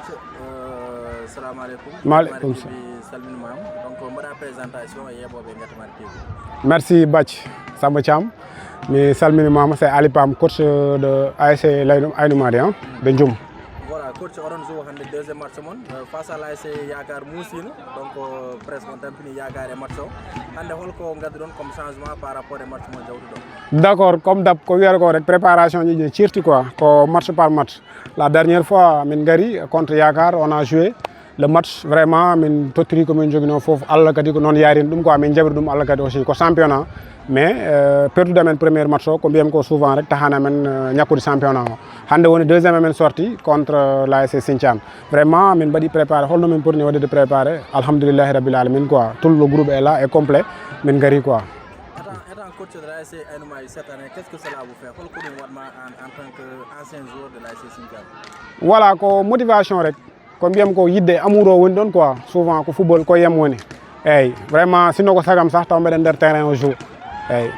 coach, salam alaikum. Maaleykum salam. Donc, on va la présentation et merci Bach Samba Cham. Mais salmini mama c'est Ali Pam, coach de ASC Aïnou Mady de Ndioum. Voilà, coach on joue le deuxième match face à l'ASC Yakar Moussine. Donc presque on a fini Yakar et match. Ande hol ko ngadron comme changement par rapport au match mo jawdu. D'accord, comme d'hab ko wiyer ko rek préparation ñi cirti quoi, ko match par match. La dernière fois min gari contre Yakar, on a joué le match vraiment min totri ko min jogino fofu Allah kadi ko non yarin dum quoi min jabir dum Allah kadi aussi ko championnat. Mais perdu d'amen premier match ko mbiyam ko souvent rek tahana men ñakude championnat o hande woni deuxième men sortie contre l'ASC Sinthiane vraiment min badi préparer holno min pour ni wade de préparer alhamdoulillahi rabbil alamin quoi tout le groupe est là et complet min gari quoi. Étant coach de l'ASC Aïnou Mady cette année, qu'est-ce que cela vous fait en tant qu'ancien joueur de l'ASC Sinthiane? Voilà ko motivation rek ko mbiyam ko yidde amouro woni don quoi souvent ko football ko yem woni eyyi vraiment sino ko sagam sax taw mbeɗen nder terrain au jour.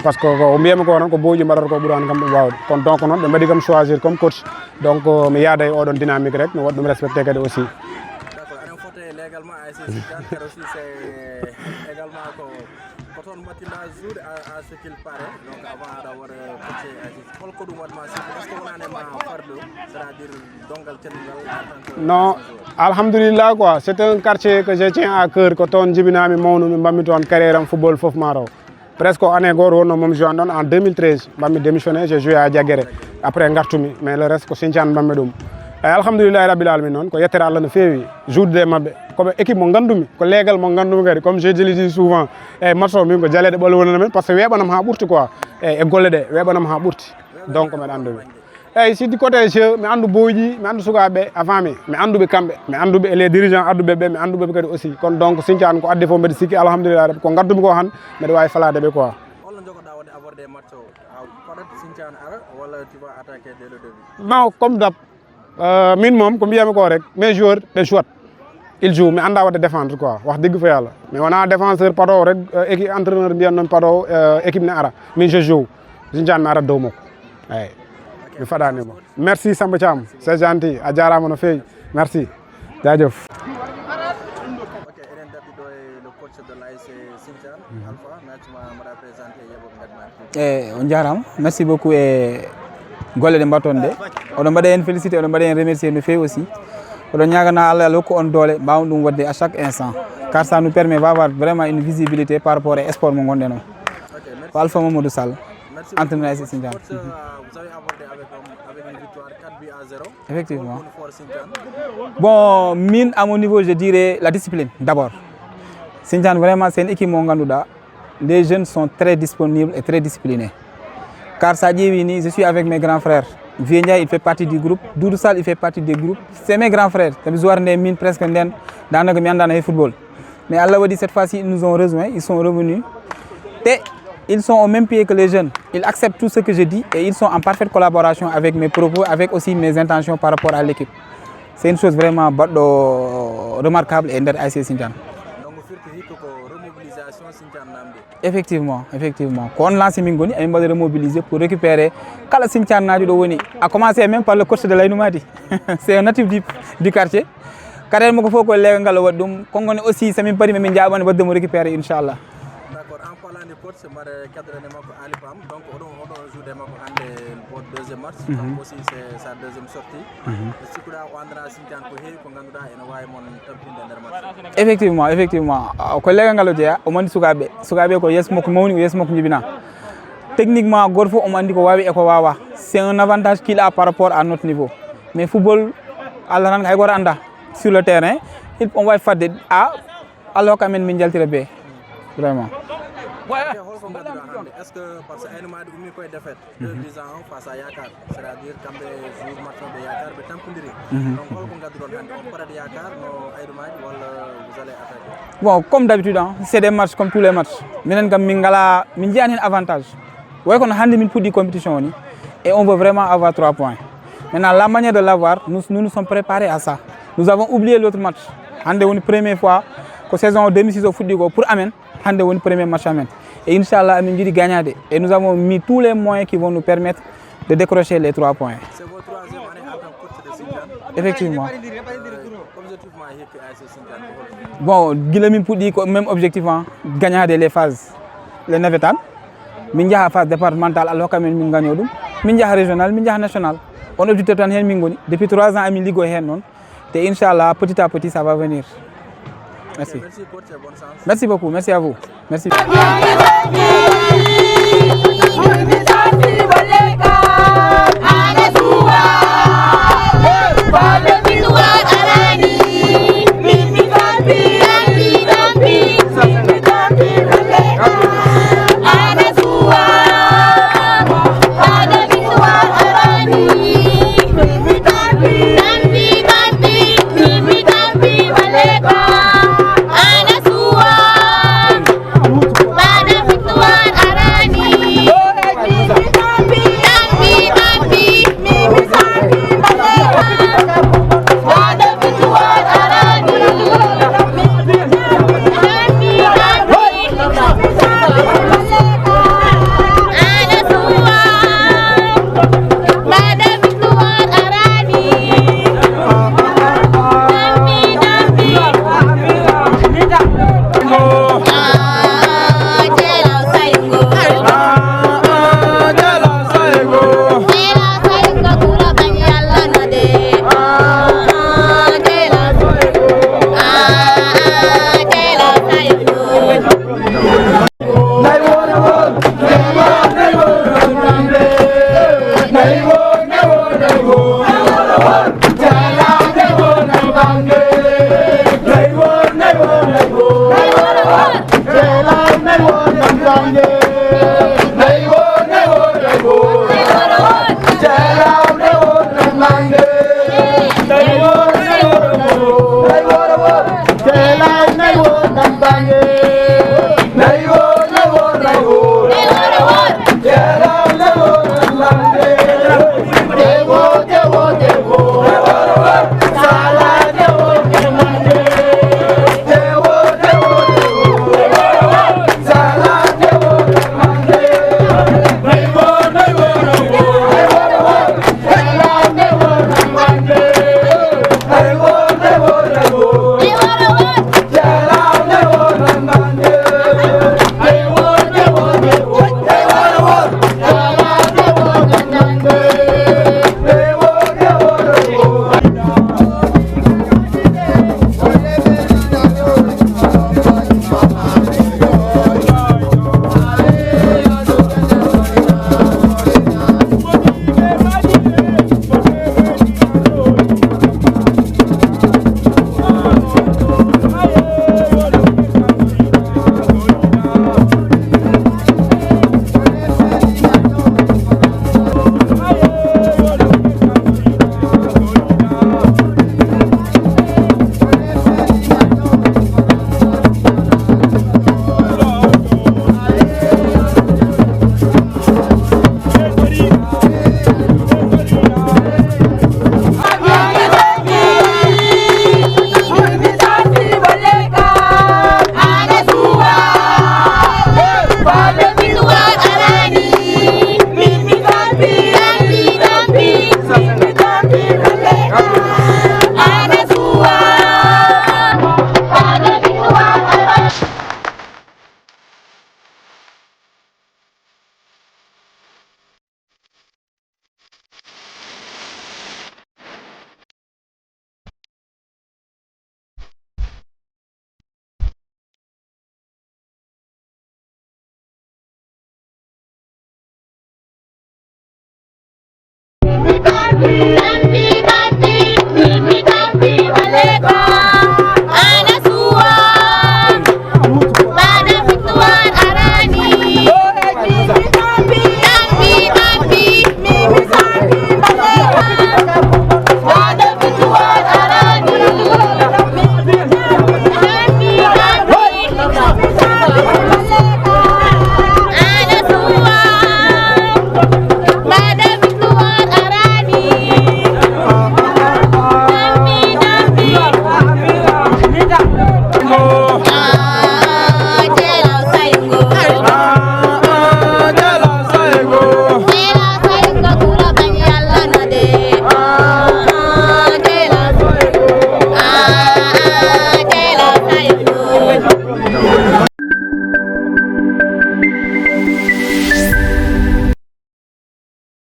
Parce que ko mbiyami ko non ko boji mbaɗata ko ɓuurani kam ɗum wawde kono donc noon ɓe mbaɗi kam choisir comme coach donc mi yaada e oɗon dynamique rek mi waɗa ɗum respecté kadi aussi. D'accord, aɗa fote légalement ASC Sinthiane car aussi c'est également ko toon battinɗa joude à ce qu'il paraît donc avant aɗa waɗa coaché ASC holko ɗum waɗma sikki est ce que wonanema farɗo c'est à dire dongal tendugal en tant que non alhamdulillah quoi c'est un quartier que je tiens à cœur ko toon jibinami mawnumi mbammi toon carrière am football foof ma raw presque année goto wonno mom joué ɗon en 2013 mbammi démissionné j'ai joué à Diaguéré après gartumi mais le reste ko Sinthiane mbammi ɗum eyyi alhamdoulillahi rabbil alamin noon ko yettere Allah no feewi joude mabɓe koɓe équipe mo gandumi ko légal mo gandumi kadi comme je le dis souvent eyyi match o min ko jaleɗe ɓolo wonana men par ce que weɓanam ha ɓurti quoi eyyi e golle ɗe weɓanam ha ɓurti donc mbeɗa andumi eyyi siddi côté jeu mi andu boyji mi andu sukaɓeɓe avant mi anduɓe kamɓe mi anduɓe les dirigeants adduɓe ɓe mi anduɓe kadi aussi kono donc Sinthiane ko addi fof mbeɗa sikki alhamdulillah rabbi ko gaddumi ko han mbeɗa wawi faladeɓe quoi. holno jogoɗa wonde abordé match o peut-être Sinthiane ara walla tu vas attaquer dès le début? Non comme d'hab min mom ko mbiyami ko rek mes joueurs ɓe jouat il joue mi anda wadde défendre quoi wax dëgg fa yalla mais wona défenseur pato rek équipe entraîneur mbiyan noon pato équipe ne ara min je joue Sinthiane mi ara dow makko eyyi mi faɗanimo merci Samba Thiam c'est gentil a jarama no fewi merci jajeuf. Ok, eɗen darɗi ɗo e le coach de l'ASC Sinthiane Alpha macima mbaɗa présenté yeɓoɓe gadma. On jarama merci beaucoup e golle ɗe mbatton ɗe oɗon mbaɗa hen félicité oɗon mbaɗa hen remercier no fewi aussi oɗon ñagana Allah hokku on doole mbawon ɗum wadde à chaque instant car ça nous permet d'avoir vraiment une visibilité par rapport e sport mo gonɗen o ko Alpha Mamadou Sall entraîneur ASC Sinthiane. Vous avez abordé avec une victoire 4-0. Effectivement. Bon, mine à mon niveau, je dirais la discipline d'abord. Sinthiane, vraiment, c'est une équipe mongandouda. Les jeunes sont très disponibles et très disciplinés. Car Sadji, je suis avec mes grands frères. Viennia, il fait partie du groupe. Doudou Sall, il fait partie du groupe. C'est mes grands frères. Mine presque dans le football. Mais Allah dit cette fois-ci, ils nous ont rejoints, ils sont revenus. Et ils sont au même pied que les jeunes. Ils acceptent tout ce que je dis et ils sont en parfaite collaboration avec mes propos, avec aussi mes intentions par rapport à l'équipe. C'est une chose vraiment remarquable et d'être ASC Sinthiane. Donc, remobilisation Sinthiane Nambe. Effectivement, effectivement. Quand on lance Mingoni, on va remobiliser pour récupérer Kala Sinthiane Nambe. A commencer même par le coach de l'Aïnou Mady. C'est un natif du quartier. Car il faut que les gens aussi, c'est même pas de me récupérer, Inch'Allah. D'accord, en parlant du coach, c'est le cadre de Ali Pam. Donc, on joue le deuxième match. Donc, aussi, c'est sa deuxième sortie. Effectivement, effectivement. Techniquement, c'est un avantage qu'il a par rapport à notre niveau. Mais le football, sur le terrain, on va faire des A alors quand même vraiment. Est-ce que parce que Aïnou Mady umi koye défaite 2-10 ans face à Yakar, c'est-à-dire kamɓe jour match de Yakar ɓe tampodiri donc holko gadduɗon hannde on parade Yakar no Aïnou Mady walla vous allez attaquer? Bon, comme d'habitude, c'est des matchs comme tous les matchs. Minen kam min jiyan hen avantage. Way kono hannde min puɗɗi compétition ni et on veut vraiment avoir 3 points. Maintenant la manière de l'avoir, nous nous sommes préparés à ça. Nous avons oublié l'autre match. Hannde woni première fois que saison 2006 au fuɗɗi ko pour amen hannde woni premier match amen. Et Inch'Allah, et nous avons mis tous les moyens qui vont nous permettre de décrocher les 3 points. C'est votre troisième année en tant que coach de Sinthiane? Effectivement. Objectivement, Bon, Guilherme Poudi, même objectivement, gagner les phases, les navettes. Minja phase départementale alors quand même minga minja régional minja national on objectif tan hen mingoni depuis 3 ans ami ligo hen non et inchallah petit à petit ça va venir. Merci. Merci coach et bonne chance. Merci beaucoup, merci à vous. Merci.